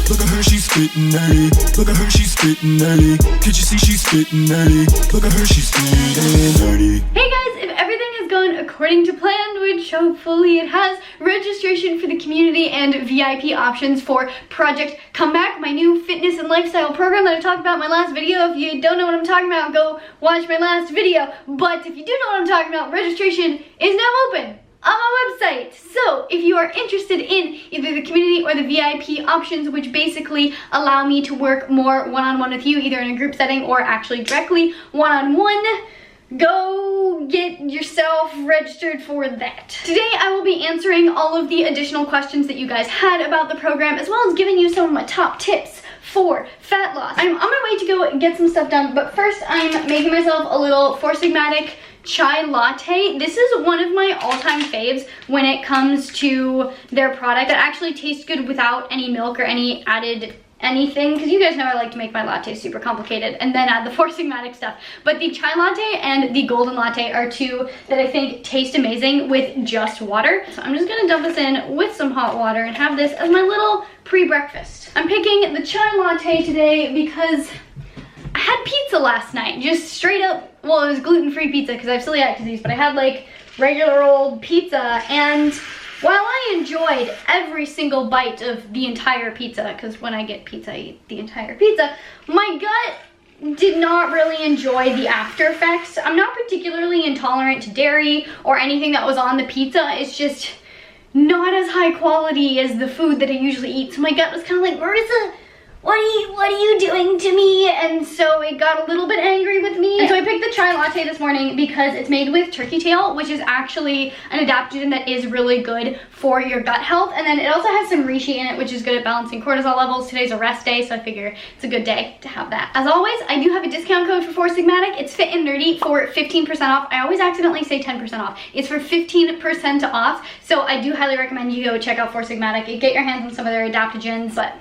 Look at her, she's spittin' nerdy. Look at her, she's spittin' nerdy. Can't you see she's spittin' nerdy? Look at her, she's spittin' nerdy. Hey guys, if everything has gone according to plan, which hopefully it has, registration for the community and VIP options for Project Comeback, my new fitness and lifestyle program that I talked about in my last video. If you don't know what I'm talking about, go watch my last video. But if you do know what I'm talking about, registration is now open on my website. So if you are interested in either the community or the VIP options, which basically allow me to work more one-on-one with you, either in a group setting or actually directly one-on-one, go get yourself registered for that. Today I will be answering all of the additional questions that you guys had about the program, as well as giving you some of my top tips for fat loss. I'm on my way to go get some stuff done, but first I'm making myself a little Four Sigmatic chai latte. This is one of my all-time faves when it comes to their product that actually tastes good without any milk or any added anything, because you guys know I like to make my lattes super complicated and then add the Four Sigmatic stuff. But the chai latte and the golden latte are two that I think taste amazing with just water. So I'm just gonna dump this in with some hot water and have this as my little pre-breakfast. I'm picking the chai latte today because I had pizza last night, just straight up, well, it was gluten-free pizza because I have celiac disease, but I had like regular old pizza, and while I enjoyed every single bite of the entire pizza, because when I get pizza, I eat the entire pizza, my gut did not really enjoy the after effects. I'm not particularly intolerant to dairy or anything that was on the pizza. It's just not as high quality as the food that I usually eat. So my gut was kind of like, Marissa, what are you doing to me? And so it got a little bit angry with me. And so I picked the chai latte this morning because it's made with turkey tail, which is actually an adaptogen that is really good for your gut health. And then it also has some reishi in it, which is good at balancing cortisol levels. Today's a rest day, so I figure it's a good day to have that. As always, I do have a discount code for Four Sigmatic. It's FitAndNerdy for 15% off. I always accidentally say 10% off. It's for 15% off. So I do highly recommend you go check out Four Sigmatic. Get your hands on some of their adaptogens, but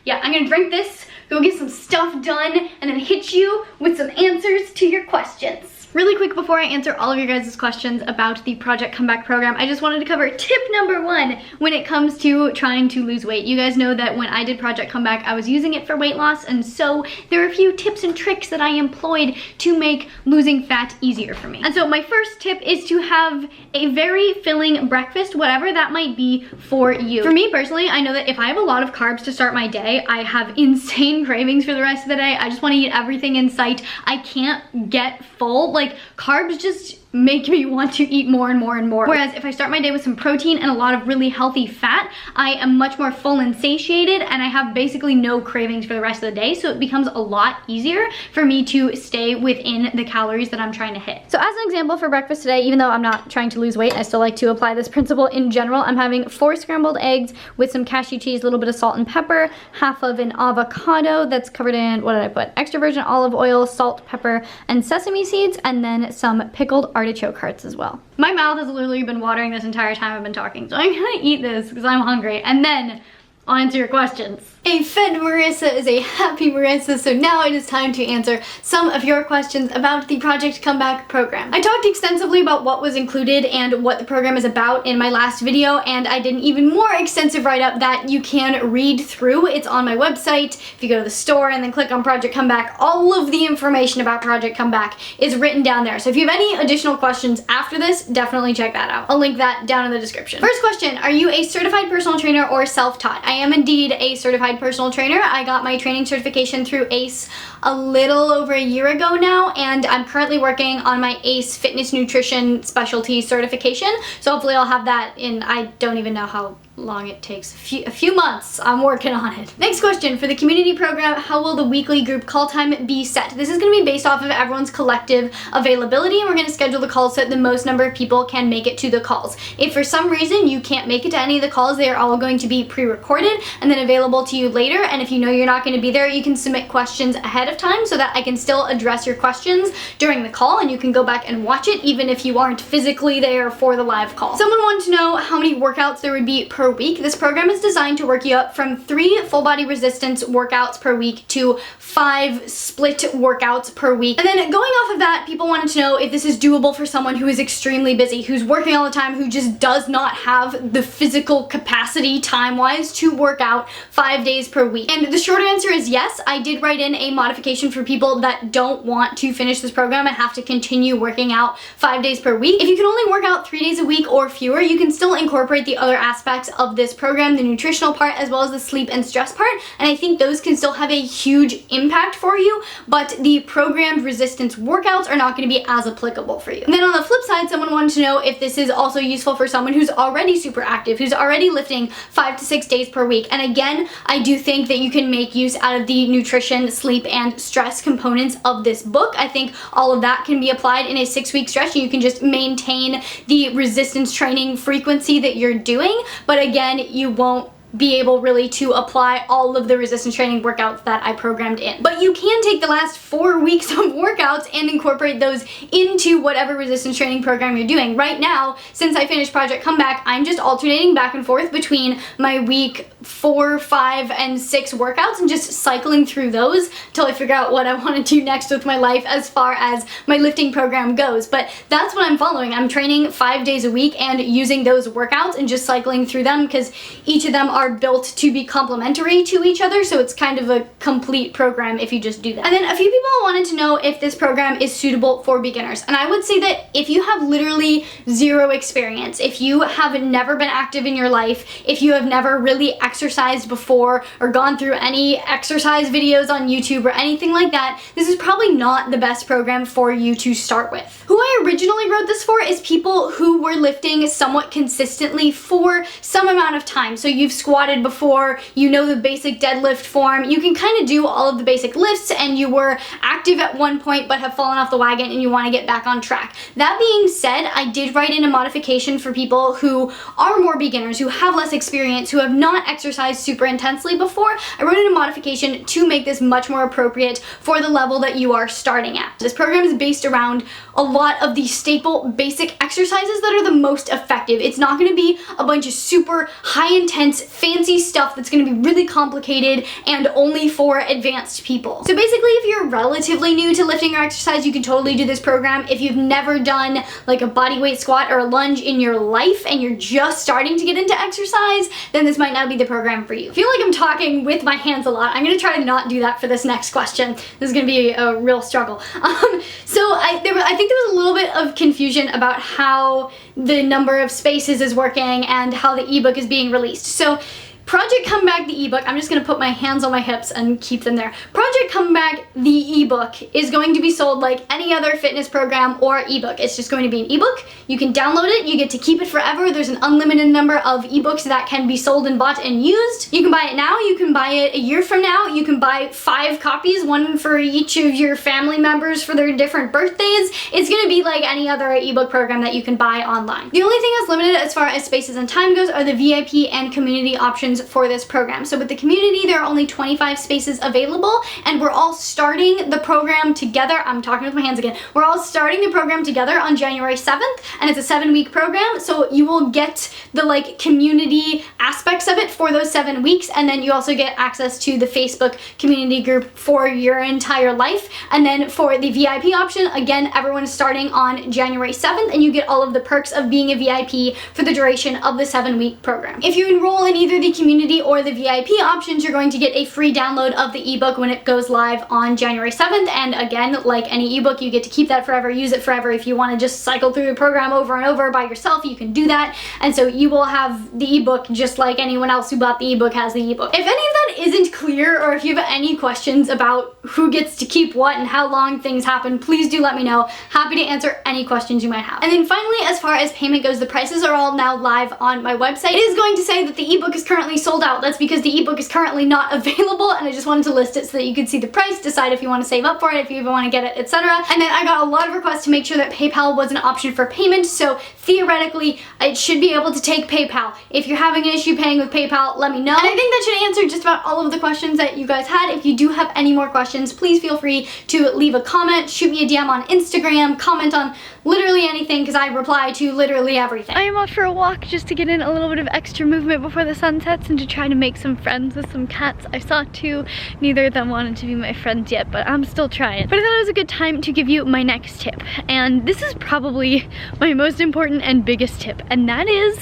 yeah, I'm gonna drink this, go get some stuff done, and then hit you with some answers to your questions. Really quick before I answer all of your guys' questions about the Project Comeback program, I just wanted to cover tip number 1 when it comes to trying to lose weight. You guys know that when I did Project Comeback, I was using it for weight loss, and so there are a few tips and tricks that I employed to make losing fat easier for me. And so my first tip is to have a very filling breakfast, whatever that might be for you. For me personally, I know that if I have a lot of carbs to start my day, I have insane cravings for the rest of the day. I just want to eat everything in sight. I can't get full. Like, carbs just make me want to eat more and more and more. Whereas if I start my day with some protein and a lot of really healthy fat, I am much more full and satiated, and I have basically no cravings for the rest of the day, so it becomes a lot easier for me to stay within the calories that I'm trying to hit. So as an example for breakfast today, even though I'm not trying to lose weight, I still like to apply this principle in general. I'm having 4 scrambled eggs with some cashew cheese, a little bit of salt and pepper, half of an avocado that's covered in, what did I put? Extra virgin olive oil, salt, pepper, and sesame seeds, and then some pickled artichoke hearts as well. My mouth has literally been watering this entire time I've been talking, so I'm gonna eat this because I'm hungry, and then I'll answer your questions. A fed Marissa is a happy Marissa, so now it is time to answer some of your questions about the Project Comeback program. I talked extensively about what was included and what the program is about in my last video, and I did an even more extensive write-up that you can read through. It's on my website. If you go to the store and then click on Project Comeback, all of the information about Project Comeback is written down there. So if you have any additional questions after this, definitely check that out. I'll link that down in the description. First question, are you a certified personal trainer or self-taught? I am indeed a certified personal trainer. I got my training certification through ACE a little over a year ago now, and I'm currently working on my ACE fitness nutrition specialty certification. So hopefully I'll have that in, I don't even know how long it takes, a few months. I'm working on it. Next question, for the community program, how will the weekly group call time be set? This is going to be based off of everyone's collective availability, and we're going to schedule the calls so that the most number of people can make it to the calls. If for some reason you can't make it to any of the calls, they are all going to be pre-recorded and then available to you later, and if you know you're not going to be there, you can submit questions ahead of time so that I can still address your questions during the call, and you can go back and watch it even if you aren't physically there for the live call. Someone wanted to know how many workouts there would be per per week. This program is designed to work you up from 3 full body resistance workouts per week to 5 split workouts per week. And then going off of that, people wanted to know if this is doable for someone who is extremely busy, who's working all the time, who just does not have the physical capacity time-wise to work out 5 days per week. And the short answer is yes. I did write in a modification for people that don't want to finish this program and have to continue working out 5 days per week. If you can only work out 3 days a week or fewer, you can still incorporate the other aspects of this program, the nutritional part as well as the sleep and stress part, and I think those can still have a huge impact for you, but the programmed resistance workouts are not going to be as applicable for you. And then on the flip side, someone wanted to know if this is also useful for someone who's already super active, who's already lifting 5 to 6 days per week. And again, I do think that you can make use out of the nutrition, sleep, and stress components of this book. I think all of that can be applied in a 6-week stretch, and you can just maintain the resistance training frequency that you're doing. But again, you won't be able really to apply all of the resistance training workouts that I programmed in. But you can take the last 4 weeks of workouts and incorporate those into whatever resistance training program you're doing. Right now, since I finished Project Comeback, I'm just alternating back and forth between my week 4, 5, and 6 workouts and just cycling through those until I figure out what I want to do next with my life as far as my lifting program goes. But that's what I'm following. I'm training 5 days a week and using those workouts and just cycling through them because each of them are built to be complementary to each other, so it's kind of a complete program if you just do that. And then a few people wanted to know if this program is suitable for beginners, and I would say that if you have literally 0 experience, if you have never been active in your life, if you have never really exercised before or gone through any exercise videos on YouTube or anything like that, this is probably not the best program for you to start with. Who I originally wrote this for is people who were lifting somewhat consistently for some amount of time. So you've squatted before, you know the basic deadlift form, you can kind of do all of the basic lifts, and you were active at one point but have fallen off the wagon and you want to get back on track. That being said, I did write in a modification for people who are more beginners, who have less experience, who have not exercised super intensely before. I wrote in a modification to make this much more appropriate for the level that you are starting at. This program is based around a lot of the staple basic exercises that are the most effective. It's not going to be a bunch of super high intense fancy stuff that's going to be really complicated and only for advanced people. So basically, if you're relatively new to lifting or exercise, you can totally do this program. If you've never done like a bodyweight squat or a lunge in your life and you're just starting to get into exercise, then this might not be the program for you. I feel like I'm talking with my hands a lot. I'm going to try to not do that for this next question. This is going to be a real struggle. I think there was a little bit of confusion about how the number of spaces is working and how the ebook is being released. So Project Comeback, the ebook, I'm just going to put my hands on my hips and keep them there. Project Comeback, the ebook, is going to be sold like any other fitness program or ebook. It's just going to be an ebook. You can download it. You get to keep it forever. There's an unlimited number of ebooks that can be sold and bought and used. You can buy it now. You can buy it a year from now. You can buy 5 copies, one for each of your family members for their different birthdays. It's going to be like any other ebook program that you can buy online. The only thing that's limited as far as spaces and time goes are the VIP and community options for this program. So with the community, there are only 25 spaces available, and we're all starting the program together. I'm talking with my hands again. We're all starting the program together on January 7th, and it's a 7-week program, so you will get the like community aspects of it for those 7 weeks, and then you also get access to the Facebook community group for your entire life. And then for the VIP option, again, everyone is starting on January 7th, and you get all of the perks of being a VIP for the duration of the 7-week program. If you enroll in either the community or the VIP options, you're going to get a free download of the ebook when it goes live on January 7th. And again, like any ebook, you get to keep that forever, use it forever. If you want to just cycle through the program over and over by yourself, you can do that. And so you will have the ebook just like anyone else who bought the ebook has the ebook. If any of that isn't clear, or if you have any questions about who gets to keep what and how long things happen, please do let me know. Happy to answer any questions you might have. And then finally, as far as payment goes, the prices are all now live on my website. It is going to say that the ebook is currently sold out. That's because the ebook is currently not available, and I just wanted to list it so that you could see the price, decide if you want to save up for it, if you even want to get it, etc. And then I got a lot of requests to make sure that PayPal was an option for payment, so theoretically it should be able to take PayPal. If you're having an issue paying with PayPal, let me know. And I think that should answer just about all of the questions that you you guys had. If you do have any more questions, please feel free to leave a comment, shoot me a DM on Instagram, comment on literally anything because I reply to literally everything. I am off for a walk just to get in a little bit of extra movement before the sun sets and to try to make some friends with some cats. I saw two, neither of them wanted to be my friends yet, but I'm still trying. But I thought it was a good time to give you my next tip, and this is probably my most important and biggest tip, and that is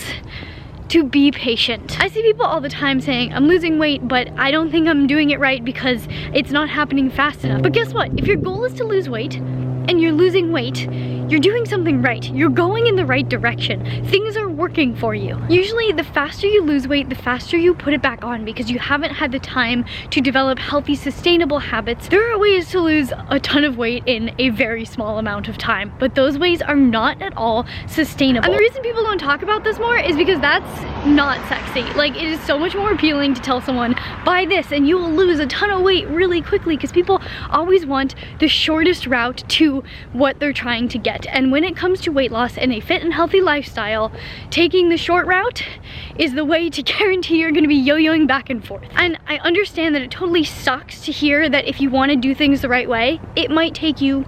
to be patient. I see people all the time saying, I'm losing weight, but I don't think I'm doing it right because it's not happening fast enough. But guess what? If your goal is to lose weight and you're losing weight, you're doing something right. You're going in the right direction. Things are working for you. Usually, the faster you lose weight, the faster you put it back on because you haven't had the time to develop healthy, sustainable habits. There are ways to lose a ton of weight in a very small amount of time, but those ways are not at all sustainable. And the reason people don't talk about this more is because that's not sexy. Like, it is so much more appealing to tell someone, buy this and you will lose a ton of weight really quickly, because people always want the shortest route to what they're trying to get. And when it comes to weight loss and a fit and healthy lifestyle, taking the short route is the way to guarantee you're gonna be yo-yoing back and forth. And I understand that it totally sucks to hear that if you wanna do things the right way, it might take you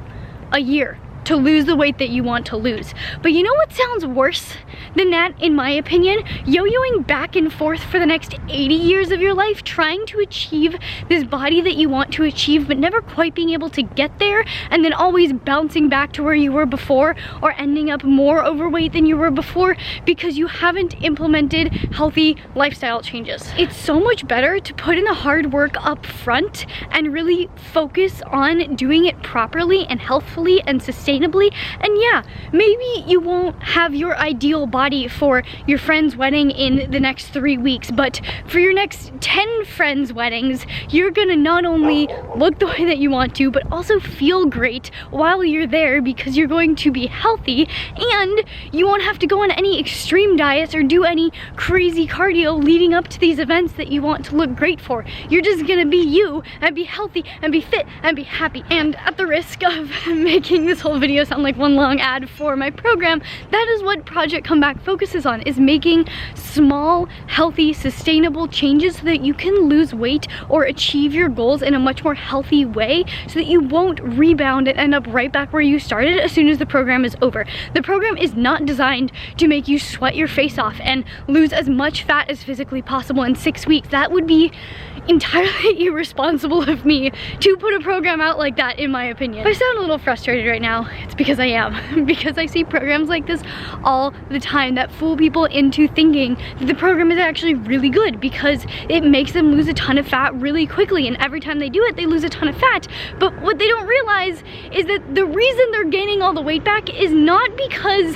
a year to lose the weight that you want to lose. But you know what sounds worse than that, in my opinion? Yo-yoing back and forth for the next 80 years of your life, trying to achieve this body that you want to achieve, but never quite being able to get there, and then always bouncing back to where you were before, or ending up more overweight than you were before because you haven't implemented healthy lifestyle changes. It's so much better to put in the hard work up front and really focus on doing it properly and healthfully and sustainably. And yeah, maybe you won't have your ideal body for your friend's wedding in the next 3 weeks, but for your next 10 friends' weddings, you're gonna not only look the way that you want to, but also feel great while you're there because you're going to be healthy, and you won't have to go on any extreme diets or do any crazy cardio leading up to these events that you want to look great for. You're just gonna be you and be healthy and be fit and be happy. And at the risk of making this whole video sound like one long ad for my program, that is what Project Comeback focuses on, is making small, healthy, sustainable changes so that you can lose weight or achieve your goals in a much more healthy way, so that you won't rebound and end up right back where you started as soon as the program is over. The program is not designed to make you sweat your face off and lose as much fat as physically possible in 6 weeks. That would be entirely irresponsible of me to put a program out like that, in my opinion. If I sound a little frustrated right now, it's because I am. Because I see programs like this all the time that fool people into thinking that the program is actually really good because it makes them lose a ton of fat really quickly, and every time they do it, they lose a ton of fat. But what they don't realize is that the reason they're gaining all the weight back is not because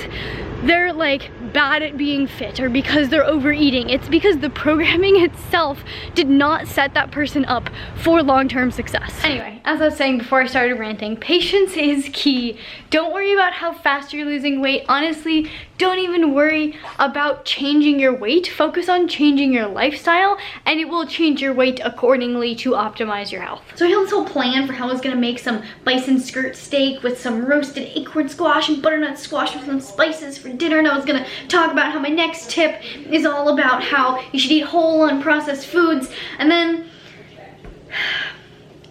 they're like bad at being fit or because they're overeating. It's because the programming itself did not set that person up for long-term success. Anyway, as I was saying before I started ranting, patience is key. Don't worry about how fast you're losing weight. Honestly, don't even worry about changing your weight. Focus on changing your lifestyle, and it will change your weight accordingly to optimize your health. So I have this whole plan for how I was gonna make some bison skirt steak with some roasted acorn squash and butternut squash with some spices for dinner, and I was gonna talk about how my next tip is all about how you should eat whole, unprocessed foods, and then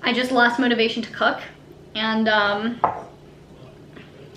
I just lost motivation to cook and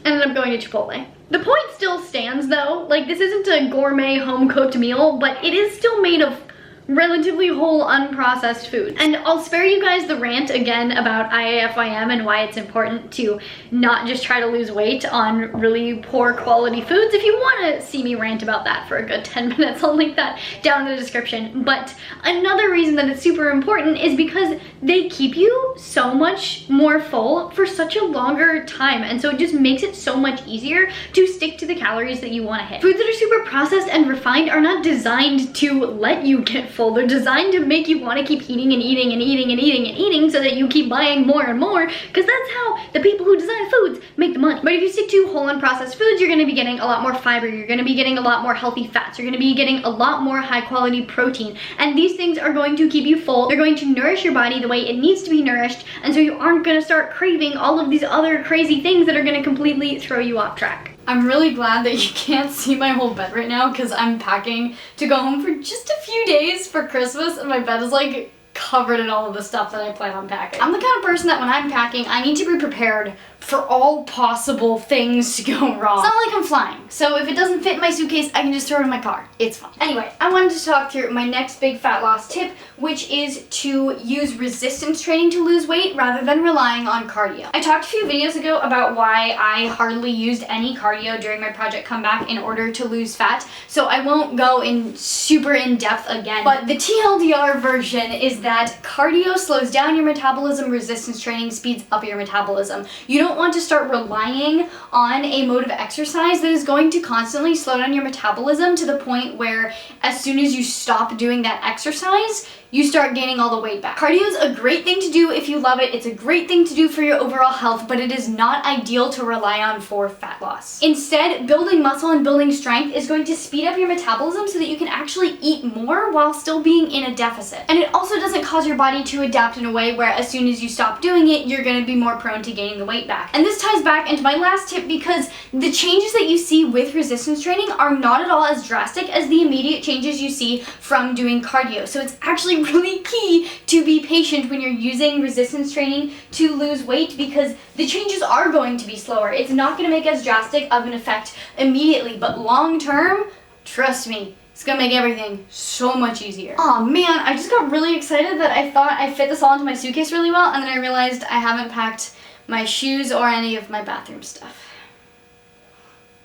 ended up going to Chipotle. The point still stands though, like this isn't a gourmet home-cooked meal, but it is still made of relatively whole, unprocessed foods. And I'll spare you guys the rant again about IIFYM and why it's important to not just try to lose weight on really poor quality foods. If you want to see me rant about that for a good 10 minutes, I'll link that down in the description. But another reason that it's super important is because they keep you so much more full for such a longer time. And so it just makes it so much easier to stick to the calories that you want to hit. Foods that are super processed and refined are not designed to let you get full. They're designed to make you want to keep eating and eating and eating and eating and eating so that you keep buying more and more, because that's how the people who design foods make the money. But if you stick to whole and processed foods, you're going to be getting a lot more fiber, you're going to be getting a lot more healthy fats, you're going to be getting a lot more high quality protein, and these things are going to keep you full. They're going to nourish your body the way it needs to be nourished, and so you aren't going to start craving all of these other crazy things that are going to completely throw you off track. I'm really glad that you can't see my whole bed right now because I'm packing to go home for just a few days for Christmas, and my bed is like covered in all of the stuff that I plan on packing. I'm the kind of person that when I'm packing, I need to be prepared for all possible things to go wrong. It's not like I'm flying, so if it doesn't fit in my suitcase, I can just throw it in my car. It's fine. Anyway, I wanted to talk through my next big fat loss tip, which is to use resistance training to lose weight rather than relying on cardio. I talked a few videos ago about why I hardly used any cardio during my Project Comeback in order to lose fat, so I won't go in super in depth again, but the TLDR version is that cardio slows down your metabolism, resistance training speeds up your metabolism. You don't want to start relying on a mode of exercise that is going to constantly slow down your metabolism to the point where as soon as you stop doing that exercise, you start gaining all the weight back. Cardio is a great thing to do if you love it. It's a great thing to do for your overall health, but it is not ideal to rely on for fat loss. Instead, building muscle and building strength is going to speed up your metabolism so that you can actually eat more while still being in a deficit. And it also doesn't cause your body to adapt in a way where as soon as you stop doing it, you're gonna be more prone to gaining the weight back. And this ties back into my last tip because the changes that you see with resistance training are not at all as drastic as the immediate changes you see from doing cardio. So it's actually really key to be patient when you're using resistance training to lose weight because the changes are going to be slower. It's not going to make as drastic of an effect immediately, but long term, trust me, it's gonna make everything so much easier. Oh man, I just got really excited that I thought I fit this all into my suitcase really well, and then I realized I haven't packed my shoes or any of my bathroom stuff.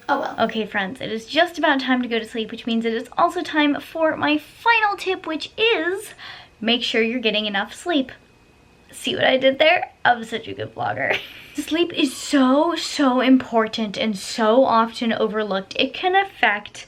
Oh well. Okay friends, it is just about time to go to sleep, which means it is also time for my final tip, which is make sure you're getting enough sleep. See what I did there? I'm such a good vlogger. Sleep is so important and so often overlooked. It can affect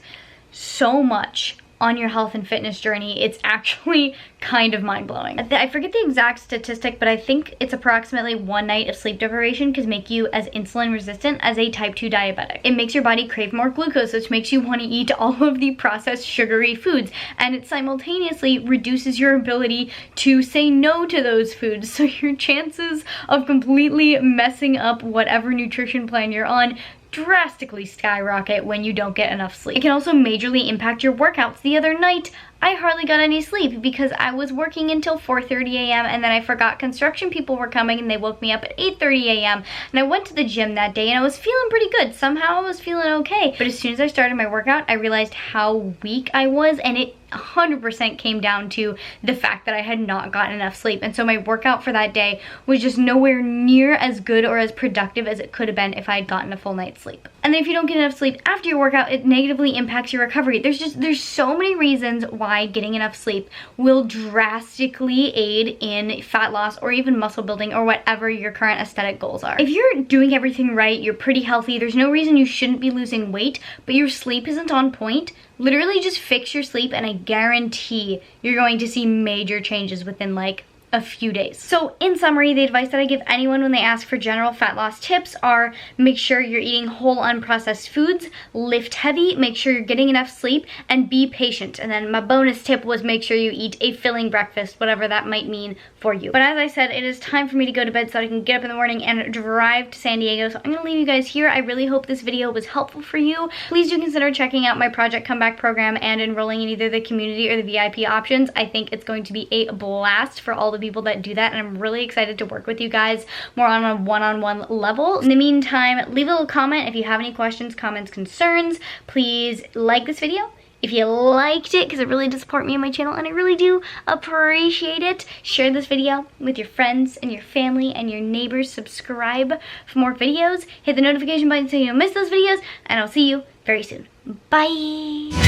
so much on your health and fitness journey. It's actually kind of mind-blowing. I forget the exact statistic, but I think it's approximately 1 night of sleep deprivation can make you as insulin resistant as a type 2 diabetic. It makes your body crave more glucose, which makes you want to eat all of the processed sugary foods, and it simultaneously reduces your ability to say no to those foods, so your chances of completely messing up whatever nutrition plan you're on drastically skyrocket when you don't get enough sleep. It can also majorly impact your workouts. The other night, I hardly got any sleep because I was working until 4:30 a.m. and then I forgot construction people were coming and they woke me up at 8:30 a.m. and I went to the gym that day and I was feeling pretty good. Somehow I was feeling okay. But as soon as I started my workout, I realized how weak I was, and it 100% came down to the fact that I had not gotten enough sleep. And so my workout for that day was just nowhere near as good or as productive as it could have been if I had gotten a full night's sleep. And then if you don't get enough sleep after your workout, it negatively impacts your recovery. There's so many reasons why getting enough sleep will drastically aid in fat loss or even muscle building or whatever your current aesthetic goals are. If you're doing everything right, you're pretty healthy, there's no reason you shouldn't be losing weight, but your sleep isn't on point, literally just fix your sleep and I guarantee you're going to see major changes within like a few days. So in summary, the advice that I give anyone when they ask for general fat loss tips are make sure you're eating whole unprocessed foods, lift heavy, make sure you're getting enough sleep, and be patient. And then my bonus tip was make sure you eat a filling breakfast, whatever that might mean for you. But as I said, it is time for me to go to bed so I can get up in the morning and drive to San Diego. So I'm gonna leave you guys here. I really hope this video was helpful for you. Please do consider checking out my Project Comeback program and enrolling in either the community or the VIP options. I think it's going to be a blast for all the people that do that, and I'm really excited to work with you guys more on a one-on-one level. In the meantime, leave a little comment if you have any questions, comments, concerns. Please like this video if you liked it, because it really does support me and my channel, and I really do appreciate it. Share this video with your friends and your family and your neighbors. Subscribe for more videos. Hit the notification button so you don't miss those videos, and I'll see you very soon. Bye!